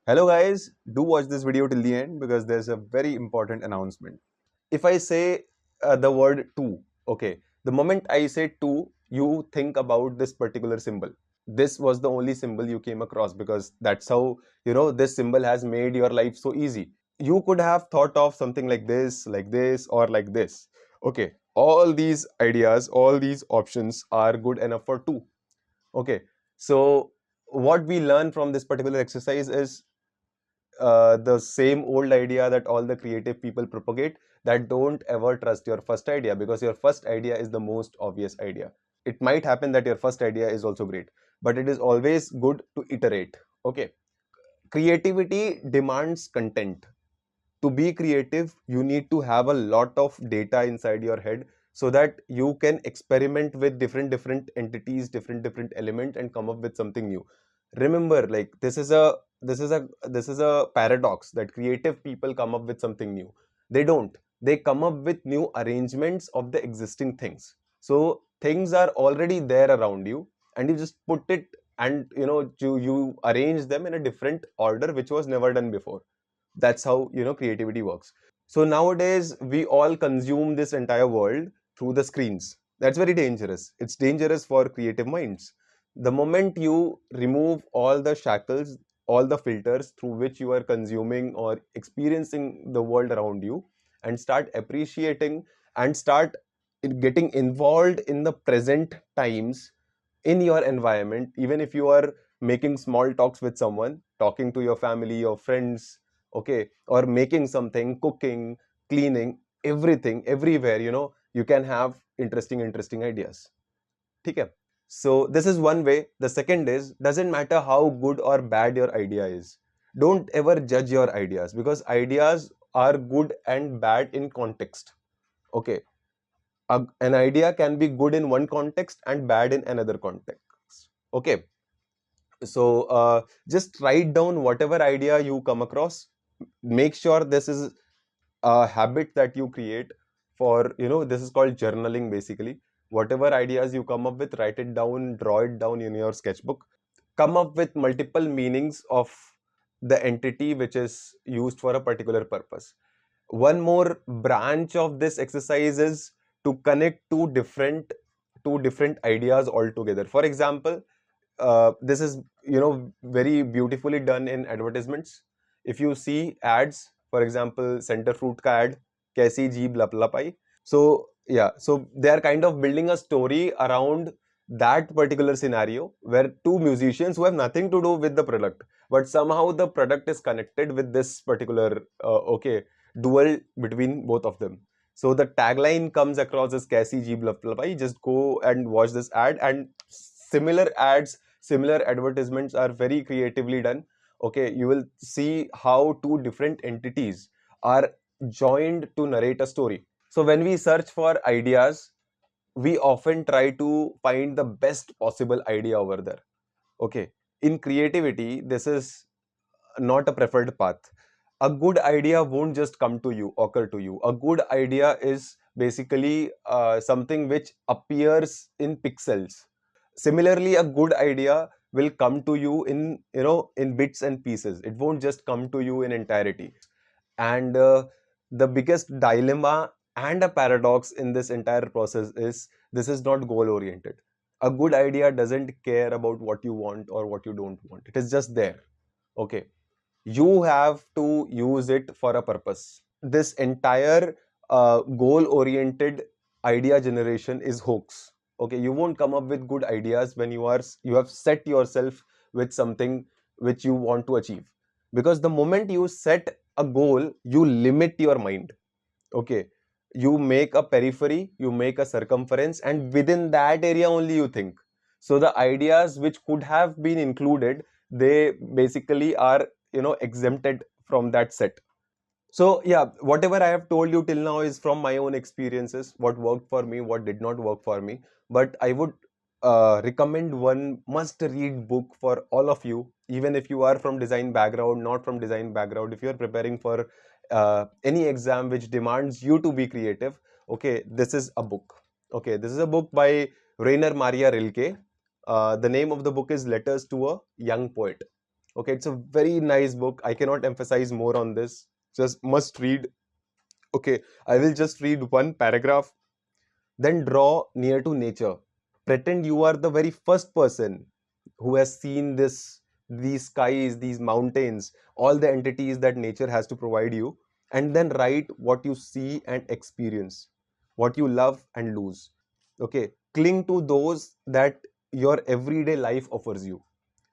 Hello guys, do watch this video till the end because there's a very important announcement. If I say the word two, okay, the moment I say two, you think about this particular symbol. This was the only symbol you came across because that's how, this symbol has made your life so easy. You could have thought of something like this, or like this. Okay, all these ideas, all these options are good enough for two. Okay, so what we learn from this particular exercise is the same old idea that all the creative people propagate, that don't ever trust your first idea, because your first idea is the most obvious idea. It might happen that your first idea is also great, but it is always good to iterate. Okay, creativity demands content. To be creative, you need to have a lot of data inside your head so that you can experiment with different entities, different elements, and come up with something new. Remember, like, this is a paradox, that creative people come up with something new. They come up with new arrangements of the existing things. So things are already there around you, and you just put it, and you arrange them in a different order which was never done before. That's how creativity works. So nowadays we all consume this entire world through the screens. That's very dangerous. It's dangerous for creative minds. The moment you remove all the shackles, all the filters through which you are consuming or experiencing the world around you, and start appreciating and start getting involved in the present times, in your environment, even if you are making small talks with someone, talking to your family or friends, okay, or making something, cooking, cleaning, everything, everywhere, you can have interesting ideas. Okay, so this is one way. The second is, doesn't matter how good or bad your idea is, don't ever judge your ideas, because ideas are good and bad in context. Okay, an idea can be good in one context and bad in another context. Okay, so just write down whatever idea you come across. Make sure this is a habit that you create. For this is called journaling, basically. Whatever ideas you come up with, write it down, draw it down in your sketchbook. Come up with multiple meanings of the entity which is used for a particular purpose. One more branch of this exercise is to connect two different ideas altogether. For example, this is very beautifully done in advertisements. If you see ads, for example, center fruit ka ad, kaisi jeeb lap lapai. So yeah, so they are kind of building a story around that particular scenario, where two musicians who have nothing to do with the product, but somehow the product is connected with this particular duel between both of them. So the tagline comes across as kaisi jeeb lap lapai. Just go and watch this ad, and similar ads, similar advertisements are very creatively done. Okay, you will see how two different entities are joined to narrate a story. So when we search for ideas, we often try to find the best possible idea over there. Okay, in creativity, this is not a preferred path. A good idea won't just come to you, occur to you. A good idea is basically something which appears in pixels. Similarly, a good idea will come to you in bits and pieces. It won't just come to you in entirety. And the biggest dilemma and a paradox in this entire process is, this is not goal oriented. A good idea doesn't care about what you want or what you don't want. It is just there. Okay, you have to use it for a purpose. This entire goal oriented idea generation is hoax. Okay, you won't come up with good ideas when you have set yourself with something which you want to achieve, because the moment you set a goal, you limit your mind. Okay, you make a periphery, you make a circumference, and within that area only you think. So the ideas which could have been included, they basically are exempted from that set. So yeah, whatever I have told you till now is from my own experiences, what worked for me, what did not work for me. But I would recommend one must read book for all of you, even if you are from design background, not from design background. If you are preparing for any exam which demands you to be creative, okay, this is a book. Okay, this is a book by Rainer Maria Rilke. The name of the book is Letters to a Young Poet. Okay, it's a very nice book. I cannot emphasize more on this. Just must read. Okay, I will just read one paragraph. Then draw near to nature. Pretend you are the very first person who has seen these skies, these mountains, all the entities that nature has to provide you, and then write what you see and experience, what you love and lose. Okay, cling to those that your everyday life offers you.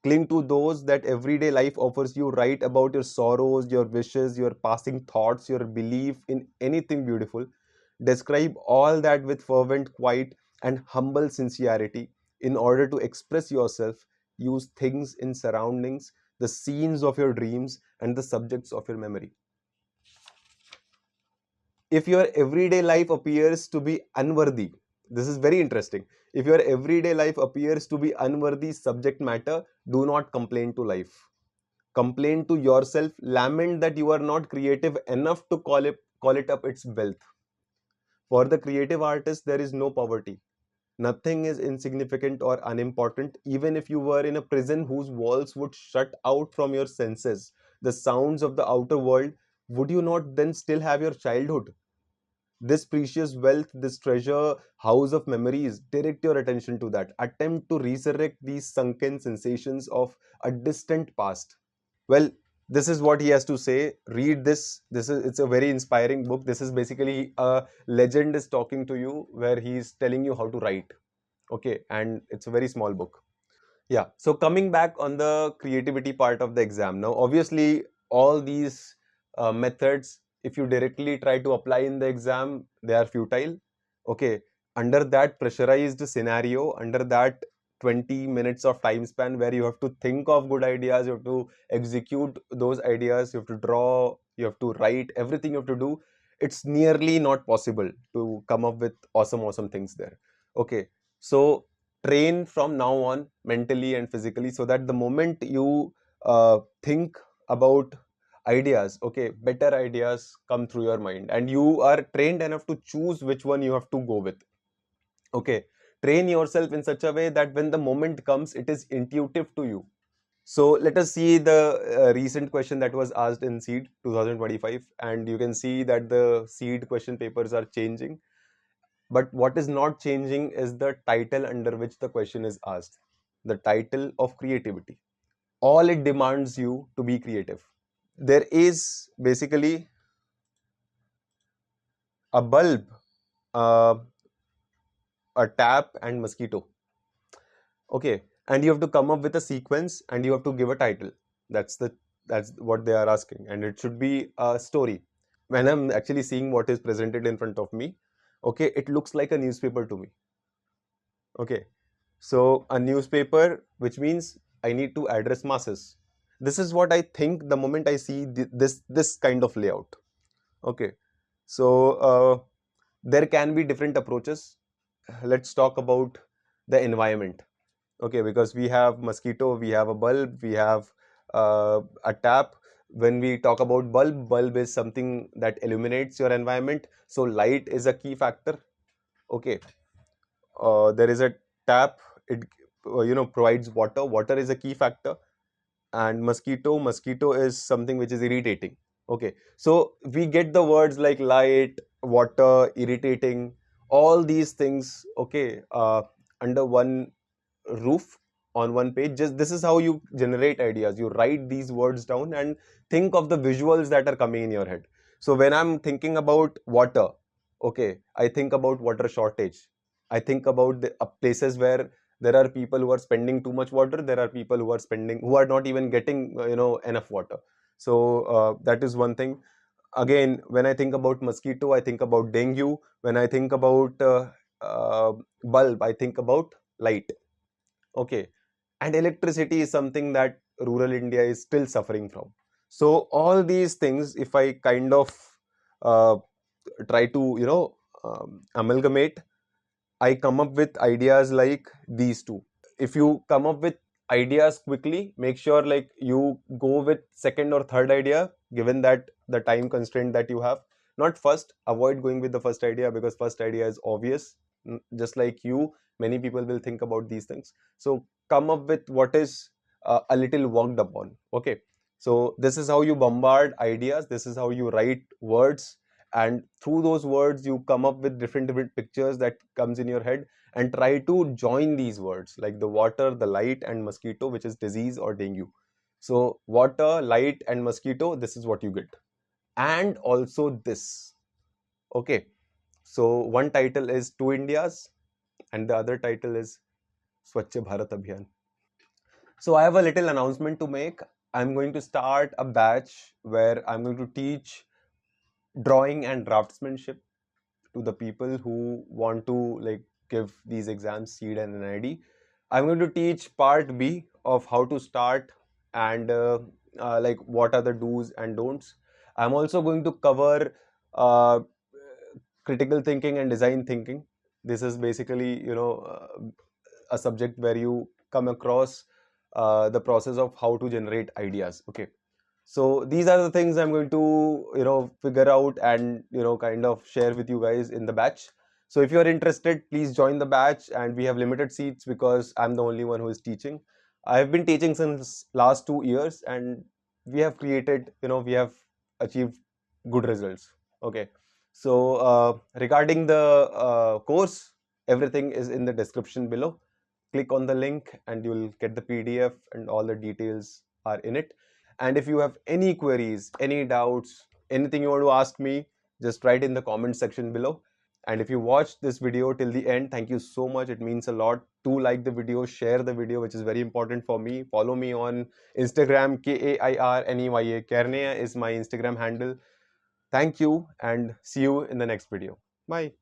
Cling to those that everyday life offers you. Write about your sorrows, your wishes, your passing thoughts, your belief in anything beautiful. Describe all that with fervent, quiet, and humble sincerity. In order to express yourself, use things in surroundings, the scenes of your dreams, and the subjects of your memory. If your everyday life appears to be unworthy, this is very interesting. If your everyday life appears to be unworthy subject matter, do not complain to life. Complain to yourself, lament that you are not creative enough to call it up its wealth. For the creative artist, there is no poverty. Nothing is insignificant or unimportant. Even if you were in a prison whose walls would shut out from your senses the sounds of the outer world, would you not then still have your childhood? This precious wealth, this treasure house of memories, direct your attention to that. Attempt to resurrect these sunken sensations of a distant past. Well, this is what he has to say. Read this. It's a very inspiring book. This is basically a legend is talking to you where he's telling you how to write. Okay, and it's a very small book. Yeah. So coming back on the creativity part of the exam, now obviously all these methods, if you directly try to apply in the exam, they are futile. Okay. Under that pressurized scenario, under that 20 minutes of time span where you have to think of good ideas, you have to execute those ideas, you have to draw, you have to write, everything you have to do. It's nearly not possible to come up with awesome things there. Okay. So train from now on mentally and physically, so that the moment you think about ideas, okay, better ideas come through your mind and you are trained enough to choose which one you have to go with. Okay, train yourself in such a way that when the moment comes, it is intuitive to you. So let us see the recent question that was asked in CEED 2025, and you can see that the CEED question papers are changing. But what is not changing is the title under which the question is asked. The title of creativity. All it demands you to be creative. There is basically a bulb, uh, a tap, and mosquito. Okay, and you have to come up with a sequence, and you have to give a title. That's what they are asking, and it should be a story. When I'm actually seeing what is presented in front of me, okay, it looks like a newspaper to me. Okay, so a newspaper, which means I need to address masses. This is what I think the moment I see this kind of layout. Okay, so there can be different approaches. Let's talk about the environment. Okay, because we have mosquito, we have a bulb, we have a tap. When we talk about bulb is something that illuminates your environment. So light is a key factor. Okay, there is a tap. It provides water is a key factor. And mosquito is something which is irritating. Okay, so we get the words like light, water, irritating, all these things, okay, under one roof, on one page. Just this is how you generate ideas. You write these words down and think of the visuals that are coming in your head. So when I'm thinking about water, okay, I think about water shortage. I think about the places where there are people who are spending too much water. There are people who are not even getting enough water. So that is one thing. Again, when I think about mosquito, I think about dengue. When I think about bulb, I think about light. Okay, and electricity is something that rural India is still suffering from. So all these things, if I kind of uh, try to amalgamate, I come up with ideas like these two. If you come up with ideas quickly, make sure like you go with second or third idea, given that the time constraint that you have. Not first. Avoid going with the first idea, because first idea is obvious. Just like you, many people will think about these things. So come up with what is a little worked upon. Okay, so this is how you bombard ideas, this is how you write words, and through those words you come up with different pictures that comes in your head, and try to join these words like the water, the light, and mosquito, which is disease or dengue. So water, light, and mosquito, this is what you get. And also this. Okay, so one title is Two Indias, and the other title is Swachh Bharat Abhiyan. So I have a little announcement to make. I'm going to start a batch where I'm going to teach drawing and draftsmanship to the people who want to like give these exams, CEED and NID. I'm going to teach part B of how to start, and like what are the do's and don'ts. I'm also going to cover uh, critical thinking and design thinking. This is basically, a subject where you come across the process of how to generate ideas. Okay, so these are the things I'm going to figure out and kind of share with you guys in the batch. So if you are interested, please join the batch, and we have limited seats because I'm the only one who is teaching. I have been teaching since last 2 years, and we have achieved good results. Okay, so regarding the course, everything is in the description below. Click on the link and you'll get the PDF, and all the details are in it. And if you have any queries, any doubts, anything you want to ask me, just write in the comment section below. And if you watched this video till the end, thank you so much. It means a lot. To like the video, share the video, which is very important for me. Follow me on Instagram, KAIRNEYA. Karneya is my Instagram handle. Thank you, and see you in the next video. Bye.